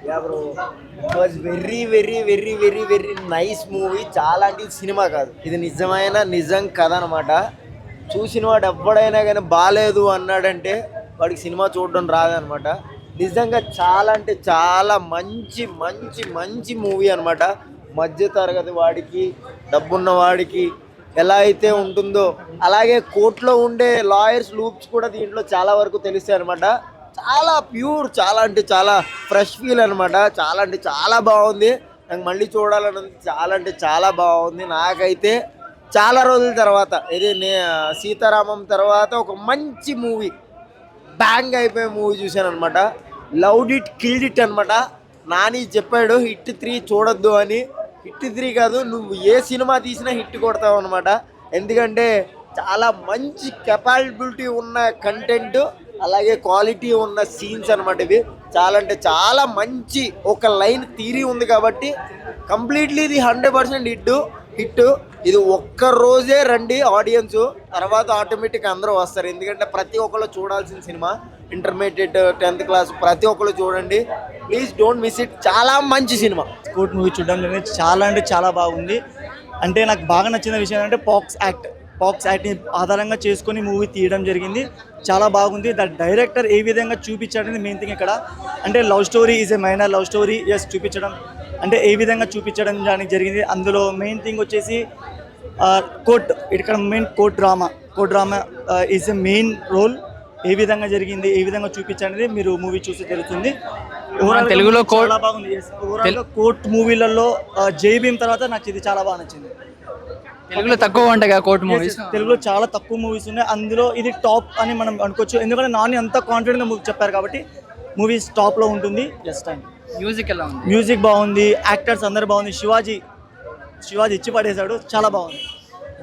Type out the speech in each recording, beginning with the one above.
Yeah bro, it was very very very very very nice movie. చాలా అంటే ఇది cinema కాదు, ఇది నిజం కథ అనమాట. చూసిన వాడు ఎవ్వడైనా కానీ బాగాలేదు అన్నాడంటే వాడికి సినిమా చూడడం రాదనమాట. నిజంగా చాలా అంటే చాలా మంచి మంచి మంచి మూవీ అనమాట. మధ్య తరగతి వాడికి, డబ్బున్న వాడికి ఎలా అయితే ఉంటుందో అలాగే కోర్టులో ఉండే లాయర్స్ లూప్స్ కూడా దీంట్లో చాలా వరకు తెలుస్తాయి అనమాట. చాలా ప్యూర్, చాలా అంటే చాలా ఫ్రెష్ ఫీల్ అనమాట. చాలా అంటే చాలా బాగుంది. నాకు మళ్ళీ చూడాలని ఉంది. చాలా అంటే చాలా బాగుంది. నాకైతే చాలా రోజుల తర్వాత ఇది సీతారామం తర్వాత ఒక మంచి మూవీ, బ్యాంగ్ అయిపోయే మూవీ చూశాను అనమాట. లవ్డ్ ఇట్, కిల్డ్ ఇట్ అనమాట. నాని చెప్పాడు హిట్ 3 చూడొద్దు అని. హిట్ 3 కాదు, నువ్వు ఏ సినిమా తీసినా హిట్ కొడతావు అనమాట. ఎందుకంటే చాలా మంచి కెపాబిలిటీ ఉన్న కంటెంట్, అలాగే క్వాలిటీ ఉన్న సీన్స్ అనమాట ఇవి. చాలా అంటే చాలా మంచి ఒక లైన్ థీరీ ఉంది కాబట్టి కంప్లీట్లీ ఇది 100% హిట్. ఇది ఒక్క రోజే రండి ఆడియన్స్, తర్వాత ఆటోమేటిక్ అందరూ వస్తారు. ఎందుకంటే ప్రతి ఒక్కళ్ళు చూడాల్సిన సినిమా. ఇంటర్మీడియట్, 10th క్లాస్ ప్రతి ఒక్కళ్ళు చూడండి, ప్లీజ్ డోంట్ మిస్ ఇట్. చాలా మంచి సినిమా. కోర్ట్ మూవీ చూడడం జరిగింది. చాలా అంటే చాలా బాగుంది. అంటే నాకు బాగా నచ్చిన విషయం ఏంటంటే పాక్స్ యాక్ట్ని ఆధారంగా చేసుకొని మూవీ తీయడం జరిగింది. చాలా బాగుంది. ద డైరెక్టర్ ఏ విధంగా చూపించాడనేది మెయిన్ థింగ్ ఇక్కడ. అంటే love story is a minor love story as చూపించడం అంటే ఏ విధంగా చూపించడం దానికి జరిగింది. అందులో మెయిన్ థింగ్ వచ్చేసి ఇక్కడ main court drama is a main role. ఏ విధంగా జరిగింది, ఏ విధంగా చూపించాలనేది మీరు మూవీ చూసి తెలుస్తుంది. తెలుగులో చాలా బాగుంది. ఓవరాల్గా కోర్ట్ మూవీలలో జై భీమ్ తర్వాత నాకు ఇది చాలా బాగా నచ్చింది. తెలుగులో తక్కువ ఉంటాయి కదా కోర్ట్ మూవీస్, తెలుగులో చాలా తక్కువ మూవీస్ ఉన్నాయి. అందులో ఇది టాప్ అని మనం అనుకోవచ్చు. ఎందుకంటే నాని అంత కాన్ఫిడెంట్గా మూవీ చెప్పారు కాబట్టి మూవీస్ టాప్లో ఉంటుంది. Just time. మ్యూజిక్ ఎలా ఉంది? మ్యూజిక్ బాగుంది, యాక్టర్స్ అందరు బాగుంది. శివాజీ ఇచ్చి పడేశాడు, చాలా బాగుంది.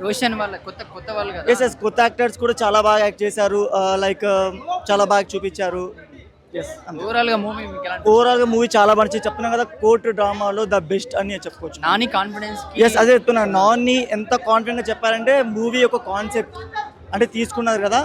రోషన్ వాళ్ళ కొత్త వాళ్ళు కదా. ఎస్ కొత్త యాక్టర్స్ కూడా చాలా బాగా యాక్ట్ చేశారు. లైక్ చాలా బాగా చూపించారు. ఓవరాల్ గా మూవీ చాలా మంచి. చెప్తున్నాం కదా కోర్ట్ డ్రామాలో ద బెస్ట్ అని చెప్పుకోవచ్చు. నాని కాన్ఫిడెన్స్. ఎస్ అదే చెప్తున్నాను. నాని ఎంత కాన్ఫిడెంట్ గా చెప్పారంటే మూవీ యొక్క కాన్సెప్ట్ అంటే తీసుకున్నారు కదా,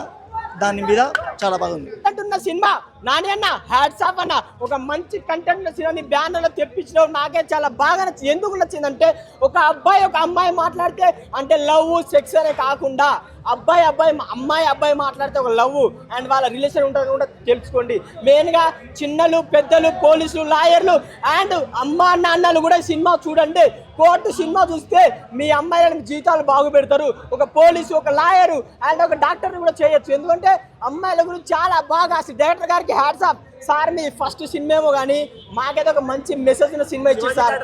దాని మీద చాలా బాగుంది. అంటున్న సినిమా నాని అన్న హ్యాట్స్ ఆఫ్ అన్న. ఒక మంచి కంటెంట్ సినిమాని బ్యానర్లో తెప్పించడం నాకే చాలా బాగా నచ్చింది. ఎందుకు నచ్చిందంటే ఒక అబ్బాయి ఒక అమ్మాయి మాట్లాడితే అంటే లవ్ సెక్స్ అనే కాకుండా అమ్మాయి మాట్లాడితే ఒక లవ్ అండ్ వాళ్ళ రిలేషన్ ఉంటుంది కూడా తెలుసుకోండి. మెయిన్గా చిన్నలు పెద్దలు పోలీసులు లాయర్లు అండ్ అమ్మా నాన్నలు కూడా సినిమా చూడండి. కోర్టు సినిమా చూస్తే మీ అమ్మాయిలను జీవితాలు బాగు పెడతారు. ఒక పోలీసు, ఒక లాయరు అండ్ ఒక డాక్టర్ని కూడా చేయొచ్చు. ఎందుకంటే అమ్మాయిల గురించి చాలా బాగా డైరెక్టర్ గారికి హ్యాట్స్ ఆఫ్ సార్. మీ ఫస్ట్ సినిమా ఏమో కానీ మాకైతే ఒక మంచి మెసేజ్ ఉన్న సినిమా ఇచ్చింది సార్.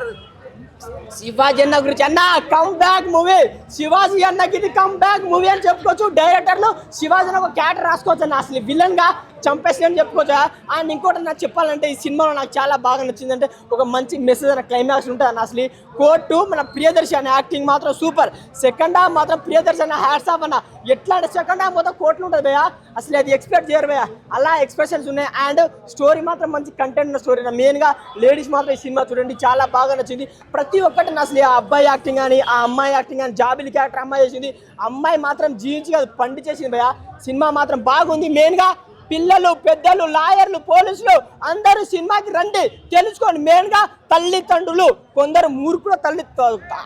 శివాజీ అన్న గురించి అన్న కమ్ బ్యాక్ మూవీ. శివాజీ అన్నకి ఇది కమ్ బ్యాక్ మూవీ అని చెప్పుకోవచ్చు. డైరెక్టర్లు శివాజీ అన్న ఒక క్యారెక్టర్ రాసుకోవచ్చు అన్న. అసలు విలన్ గా చంపేసి అని చెప్పుకోవచ్చు. అండ్ ఇంకోటి నాకు చెప్పాలంటే ఈ సినిమాలో నాకు చాలా బాగా నచ్చిందంటే ఒక మంచి మెసేజ్ అన్న క్లైమాక్స్ ఉంటుంది అన్న. అసలు కోర్టు మన ప్రియదర్శి అనే యాక్టింగ్ మాత్రం సూపర్. సెకండ్ హాఫ్ మాత్రం ప్రియదర్శి అన్న హ్యాట్స్ ఆఫ్ అన్న. ఎట్లా అంటే సెకండ్ హాఫ్ మొత్తం కోర్టులు ఉంటుంది భయ్యా, అసలు అది ఎక్స్పెక్ట్ చేయరు భయ్యా. అలా ఎక్స్ప్రెషన్స్ ఉన్నాయి. అండ్ స్టోరీ మాత్రం మంచి కంటెంట్ ఉన్న స్టోరీ. మెయిన్గా లేడీస్ మాత్రం ఈ సినిమా చూడండి, చాలా బాగా నచ్చింది. ప్రతి ఒక్కటి అసలు ఆ అబ్బాయి యాక్టింగ్ కానీ ఆ అమ్మాయి యాక్టింగ్ కానీ, జాబిలి క్యారెక్టర్ అమ్మాయి చేసింది. అమ్మాయి మాత్రం జీవించి కాదు పండి చేసింది భయ్యా. సినిమా మాత్రం బాగుంది. మెయిన్గా పిల్లలు పెద్దలు లాయర్లు పోలీసులు అందరూ సినిమాకి రండి, తెలుసుకోండి. మెయిన్గా తల్లిదండ్రులు, కొందరు మూర్ఖుల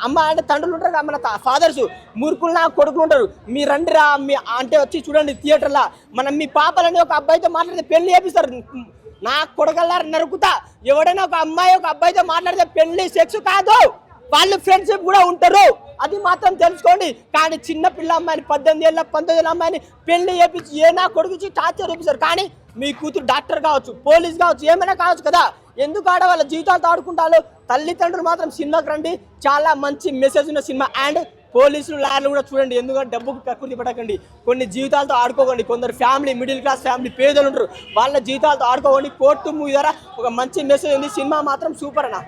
అమ్మ అంటే తండ్రులు ఉంటారు కదా, మన ఫాదర్స్ మూర్ఖులు నా కొడుకులు ఉంటారు. మీ రండిరా మీ అంటే వచ్చి చూడండి థియేటర్లో. మీ పాపలని ఒక అబ్బాయితో మాట్లాడితే పెళ్లి చేపిస్తారు. నా కొడకల్లారు నరుకుతా. ఎవడైనా ఒక అమ్మాయి ఒక అబ్బాయితో మాట్లాడితే పెళ్లి సెక్స్ కాదు, వాళ్ళు ఫ్రెండ్షిప్ కూడా ఉంటారు. అది మాత్రం తెలుసుకోండి. కానీ చిన్న పిల్ల అమ్మాయిని 18 ఏళ్ళ 19 ఏళ్ళ అమ్మాయిని పెళ్లి చేపించి నా కొడుకుచి టార్చర్ చేపిస్తారు. కానీ మీ కూతురు డాక్టర్ కావచ్చు, పోలీస్ కావచ్చు, ఏమైనా కావచ్చు కదా. ఎందుకు ఆడవాళ్ళ జీవితాలతో ఆడుకుంటారు. తల్లిదండ్రులు మాత్రం సినిమాకి రండి, చాలా మంచి మెసేజ్ ఉన్న సినిమా. అండ్ పోలీసులు లాయర్లు కూడా చూడండి. ఎందుకంటే డబ్బుకు కక్కుర్తి పడకండి, కొన్ని జీవితాలతో ఆడుకోకండి. కొందరు ఫ్యామిలీ మిడిల్ క్లాస్ ఫ్యామిలీ పేదలు ఉంటారు, వాళ్ళ జీవితాలతో ఆడుకోకండి. కోర్టు మూవీ ద్వారా ఒక మంచి మెసేజ్ ఉంది. సినిమా మాత్రం సూపర్ అన్న.